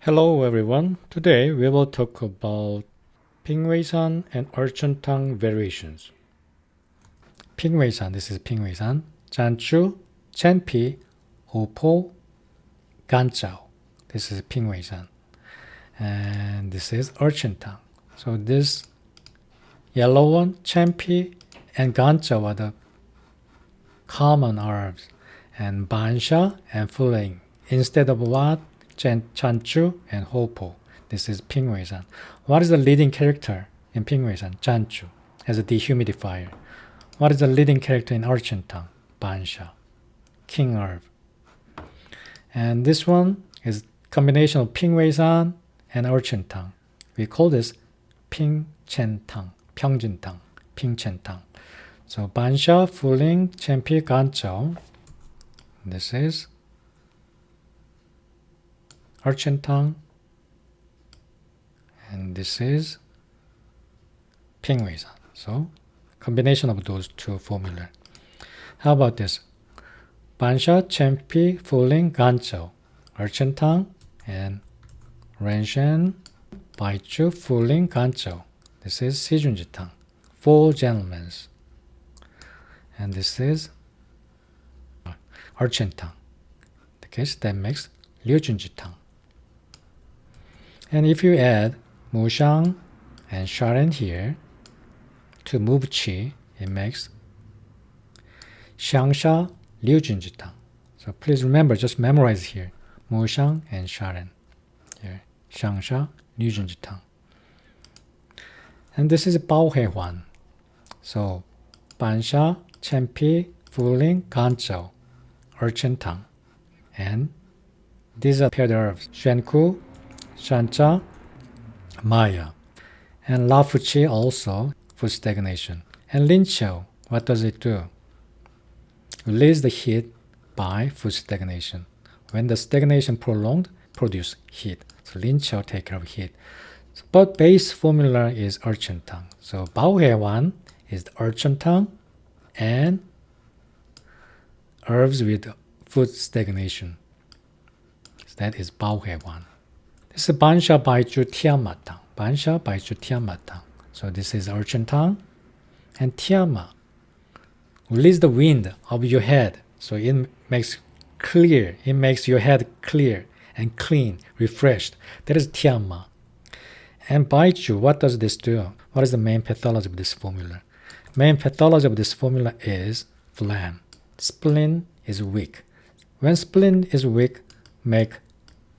Hello everyone. Today we will talk about Pingwei-san and Urchin Tang variations. Pingwei-san, this is Pingwei-san. Janchu, Chenpi, Hupo, Ganchao. This is Pingwei-san. And this is Urchin Tang. So this yellow one, Chenpi and Ganchao are the common herbs. And Bansha and Fuling. Instead of what? Chanchu and Hopo. This is Pingwei-san. What is the leading character in Pingwei-san? Chanchu as a dehumidifier. What is the leading character in Urchin Tang? Bansha, king herb. And this one is combination of Pingwei-san and Urchin Tang. We call this Ping Chen Tang, Pyeongjin Tang, Ping Chen Tang. So Bansha, Fuling, Chenpi, Ganchao. This is Urchin Tang, and this is Pingwei-san. So, combination of those two formula. How about this? Bansha, Chenpi, Fuling, Ganchao, Urchin Tang, and Renshen, Baichu, Fuling, Ganchao. This is Sijunji Tang, four gentlemen. And this is Urchin Tang. The case that makes Liujunji Tang. And if you add Shang and Shang here to move qi, it makes Xiangsha Liujunji Tang. So please remember, just memorize here. Shang and Shang. Here, Xiangsha Liujunji Tang. And this is Bao He Wan. So Bansha, Chenpi, Fuling, Ganchao, Urchin Tang. And these are paired herbs. Shenku, Shancha, Maya. And Lafuchi also, food stagnation. And Linqiao, what does it do? Release the heat by food stagnation. When the stagnation prolonged, produce heat. So Linqiao take care of heat. But base formula is Urchin Tang. So Bao He Wan is the Urchin Tang and herbs with food stagnation. So that is Bao He Wan. This is Bansha Baichu Tiama Tang. Bansha Baichu Tiama Tang. So this is Urchin Tang and Tiama. Release the wind of your head. So it makes clear. It makes your head clear and clean, refreshed. That is Tiama. And Baichu, what does this do? What is the main pathology of this formula? Main pathology of this formula is phlegm. Spleen is weak. When spleen is weak, make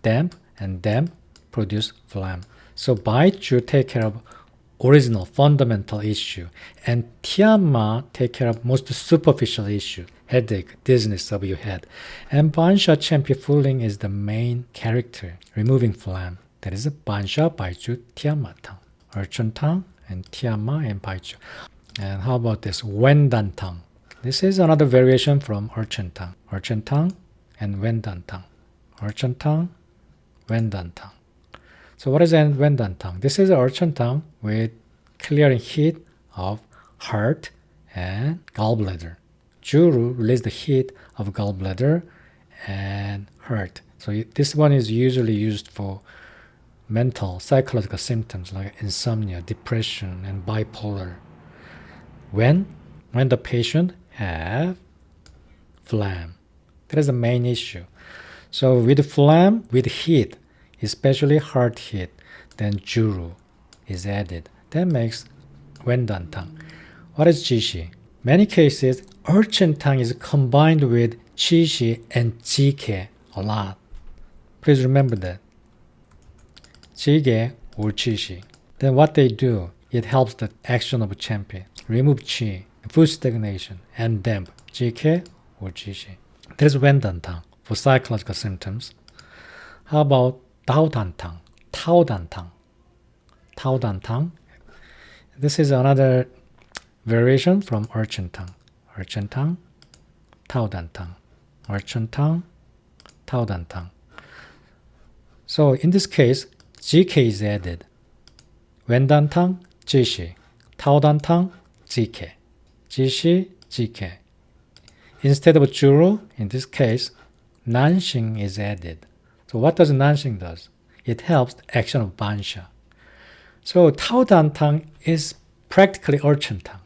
damp, and damp produce phlegm. So Baichu take care of original fundamental issue, and Tiama take care of most superficial issue, headache, dizziness of your head. And Bansha Chenpi Fuling is the main character, removing phlegm. That is Bansha Baichu Tiama Tang, Urchin Tang and Tiama and Baichu. And how about this Wen Dan Tang? This is another variation from Urchin Tang. Urchin Tang and Wen Dan Tang. Urchin Tang, Wen Dan Tang. So what is Wen Dan Tang? This is Urchin Tang with clearing heat of heart and gallbladder. Juru release the heat of gallbladder and heart. So this one is usually used for mental, psychological symptoms like insomnia, depression, and bipolar. When the patient have phlegm. That is the main issue. So with phlegm, with heat, especially heart heat, then Juru is added. That makes Wen Dan Tang. What is Jishi? Many cases, Urchin Tang is combined with Jishi and Jike a lot. Please remember that. Jige or Jishi. Then what they do, it helps the action of Chenpi. Remove Qi, food stagnation, and damp. Jike or Jishi. That is Wen Dan Tang for psychological symptoms. How about Tao Dan Tang? Tao Dan Tang. Tao Dan Tang. This is another variation from Urchin Tang. Urchin Tang, Tao Dan Tang. Urchin Tang, Tao Dan Tang. So in this case, GK is added. Wen Dan Tang, Jishi. Tao Dan Tang, GK. Jishi, GK. Instead of Juru, in this case, Nanxing is added. So what does Nanxing does? it helps the action of Bansha. So Tao Dan Tang is practically Urchin Tang,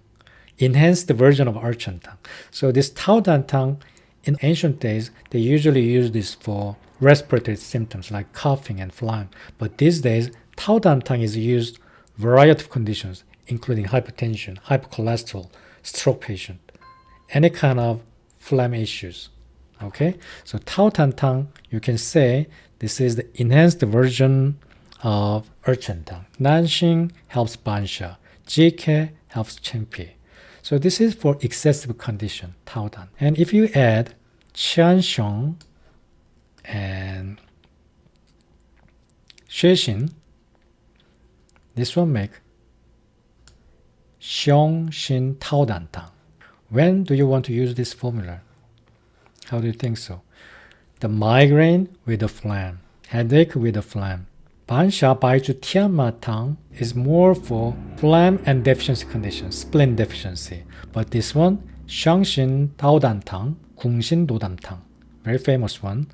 enhanced version of Urchin Tang. So this Tao Dan Tang, in ancient days, they usually use this for respiratory symptoms like coughing and phlegm. But these days, Tao Dan Tang is used variety of conditions, including hypertension, hypercholesterol, stroke patient, any kind of phlegm issues. Okay, so Tao Dan Tang, you can say this is the enhanced version of Urchin Tang. Nanxing helps Bansha. Jike helps Chenpi. So this is for excessive condition, Tao Dan. And if you add Chen Shang and Xue this will make Xiong Xin Tao Dan Tang. When do you want to use this formula? How do you think so? The migraine with the phlegm, headache with the phlegm. Bansha Baiju Tianma Tang is more for phlegm and deficiency conditions, spleen deficiency. But this one, Shangxin Tao Dan Tang, Gongxin Dodam Tang, very famous one.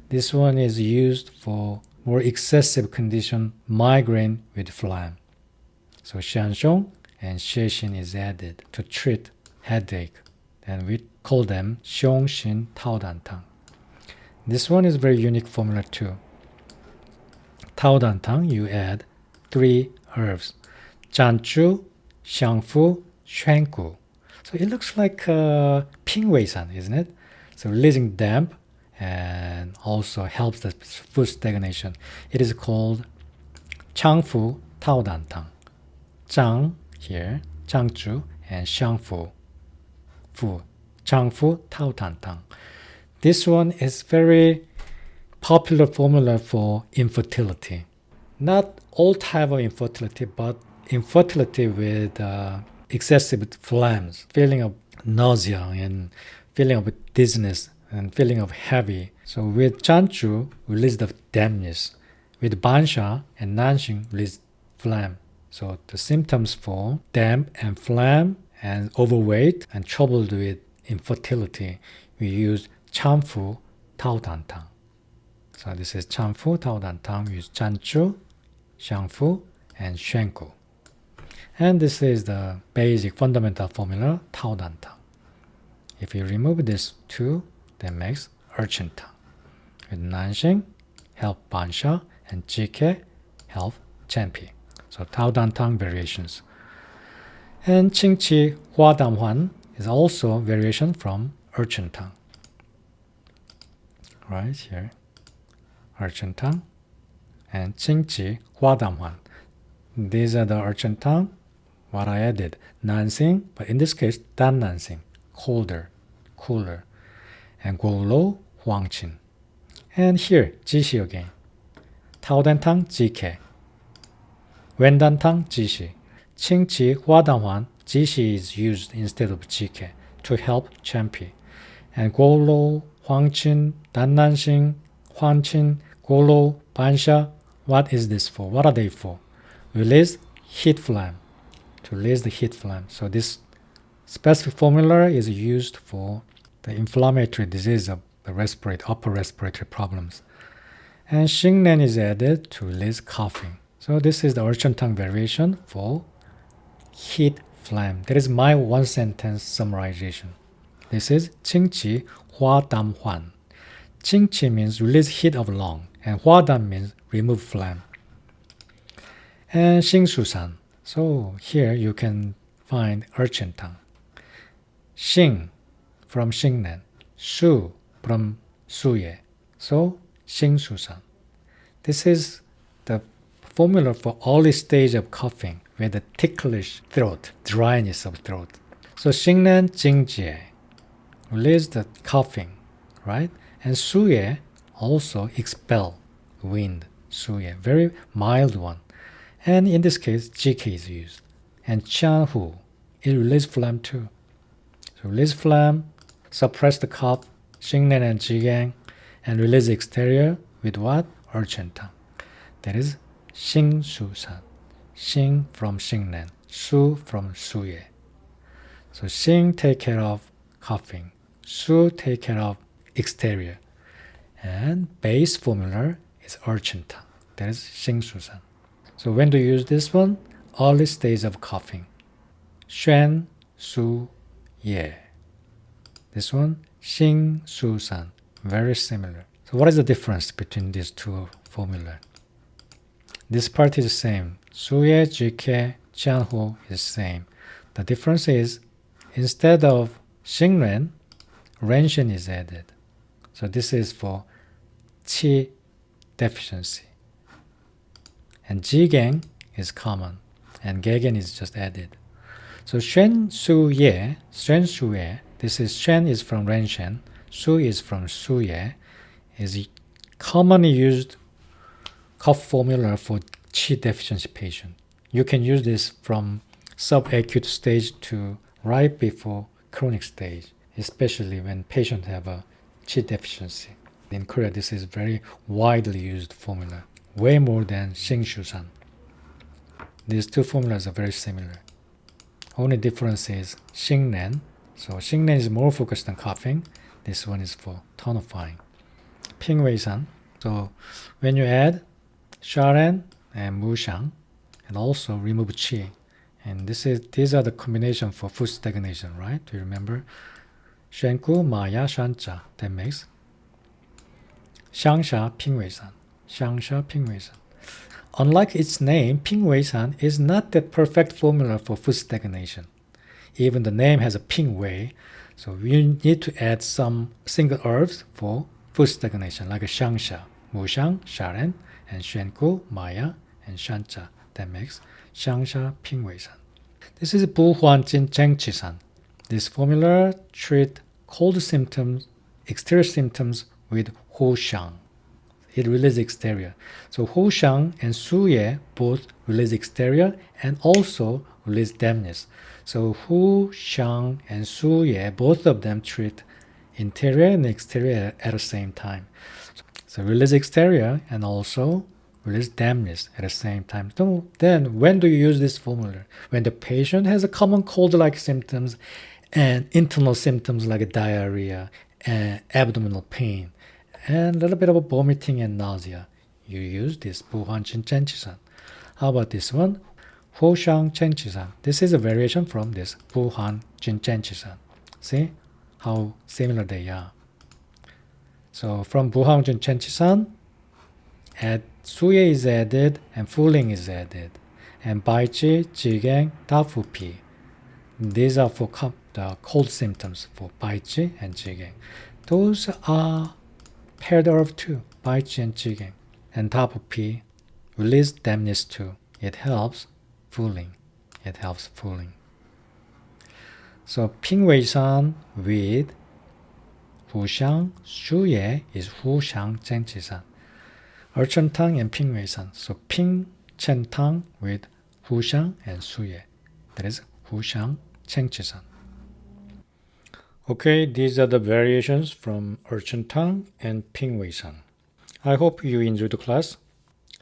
This one is used for more excessive condition, migraine with phlegm. So Xianxiong and Xie is added to treat headache. And we call them Xiongxin Tao Dan Tang. This one is very unique formula too. Tao Dan Tang, you add 3 herbs. Zhanchu, Xiangfu, Xuangu. So it looks like Pingwei-san, isn't it? So releasing damp and also helps the food stagnation. It is called Changfu Tao Dan Tang. Zhang here, Zhangchu, and Xiangfu. Changfu Tao Dan Tang. This one is very popular formula for infertility. Not all type of infertility, but infertility with excessive phlegms, feeling of nausea and feeling of dizziness and feeling of heavy. So with Chanchu, release the dampness. With Bansha and Nanxing, release phlegm. So the symptoms for damp and phlegm and overweight and troubled with infertility, we use Chanfu Tao Dan Tang. So this is Chanfu Tao Dan Tang. We use Chanchu, Xiangfu, and Xuangu. And this is the basic fundamental formula, Tao Dan Tang. If you remove these two, that makes Urchin Tang. With Nanxing, help Bansha, and Jike, help Chenpi. So Tao Dan Tang variations. And Qingqi Hua Dan Huan is also variation from Urchin Tang. Right here, Urchin Tang and Qingqi Hua Dan Huan. These are the Urchin Tang, what I added, Nanxing, but in this case, Dan Nanxing, colder, cooler, and Guolo Huangqin. And here, Jishi again, Tao Dan Tang, Jike, Wen Dan Tang, Jishi, Qingqi Hua Dan Huan, Jishi is used instead of Jike to help Chenpi. And Guolo, Huangqin, Dan Nanxing, Huangqin, Guolo, Bansha, what is this for? What are they for? Release heat phlegm, to release the heat phlegm. So this specific formula is used for the inflammatory disease of the upper respiratory problems. And Xingnan is added to release coughing. So this is the Urchin Tang variation for heat phlegm. That is my one sentence summarization. This is Qingqi Hua Dan Huan. Qingqi means release heat of lung, and Hua Dan means remove phlegm. And Xing Shu San. So here you can find Urchin Tang. Xing from Xingnan, Shu from Suye. So Xing Shu San. This is the formula for early stage of coughing with a ticklish throat, dryness of throat. So Xingnan Jingjie, release the coughing, right? And Suye also expel wind, Suye, very mild one. And in this case, Jike is used. And Qianhu, it releases phlegm too. So release phlegm, suppress the cough, Xingnan and Jigang, and release exterior with what? Urchin Tang. That is Xing Shu San. Xing from Xingnan, Shu from Suye. So Xing take care of coughing, Shu take care of exterior. And base formula is Urchin Tang. That is Xing Shu San. So when to use this one? Early stage of coughing. Xuan Su Ye. This one, Xing Shu San. Very similar. So what is the difference between these two formulas? This part is the same. Su Ye, Jike, Jian Hu is same. The difference is instead of Xing Ren, Ren Shen is added. So this is for Qi deficiency. And Jigeng is common. And Gegen is just added. So Xuan Su Ye, this is Shen is from Ren Shen, Su is from Su Ye, is commonly used cough formula for Qi deficiency patient. You can use this from subacute stage to right before chronic stage, especially when patients have a Qi deficiency. In Korea, this is very widely used formula, way more than Xing Shu San. These two formulas are very similar. Only difference is Xing Ren. So Xing Ren is more focused on coughing. This one is for tonifying. Ping Wei San. So when you add Sha Ren and Mu Shang, and also remove Qi, and these are the combination for food stagnation, right? Do you remember? Xuan Gu Ma Ya Shan Cha. That makes Shang Sha Ping Wei San. Shang Sha Ping Wei San. Unlike its name, Ping Wei San is not the perfect formula for food stagnation. Even the name has a Ping Wei, so we need to add some single herbs for food stagnation, like a Shang Sha, Mu Shang, Sha Ren, and Xuan Gu, Maya, and Shan Cha. That makes Shang Sha Ping Wei San. This is Bu Huan Jin Zheng Qi San. This formula treats cold symptoms, exterior symptoms with Hu Shang. It releases exterior. So Hu Shang and Su Ye both release exterior and also release dampness. So Hu Shang and Su Ye, both of them treat interior and exterior at the same time. So release exterior and also release dampness at the same time. So then when do you use this formula? When the patient has a common cold-like symptoms and internal symptoms like diarrhea and abdominal pain, and a little bit of vomiting and nausea. You use this Buhan Chin Chen Chisan. How about this one? Hu Shang Chen Chisan. This is a variation from this Buhan Chin Chen Chisan. See how similar they are. So from Buhan Chin Chen Chisan, add Suye is added and Fuling is added. And Bai Chi, Jigeng, Da Fu Pi. These are for the cold symptoms for Bai Chi and Jigeng. Those are paired herb too, Bai Chi and Jigeng. And Tapu Pi, release dampness too. It helps fooling. So Ping Wei San with Hu Shang, Shu Ye is Hu Shang Zheng Qi San. Chen Tang and Ping Wei San. So Ping Chen Tang with Hu Shang and Su Ye. That is Hu Shang Zheng Qi San. Okay, these are the variations from Chen Tang and Ping Wei San. I hope you enjoyed the class.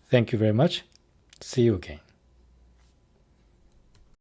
Thank you very much. See you again.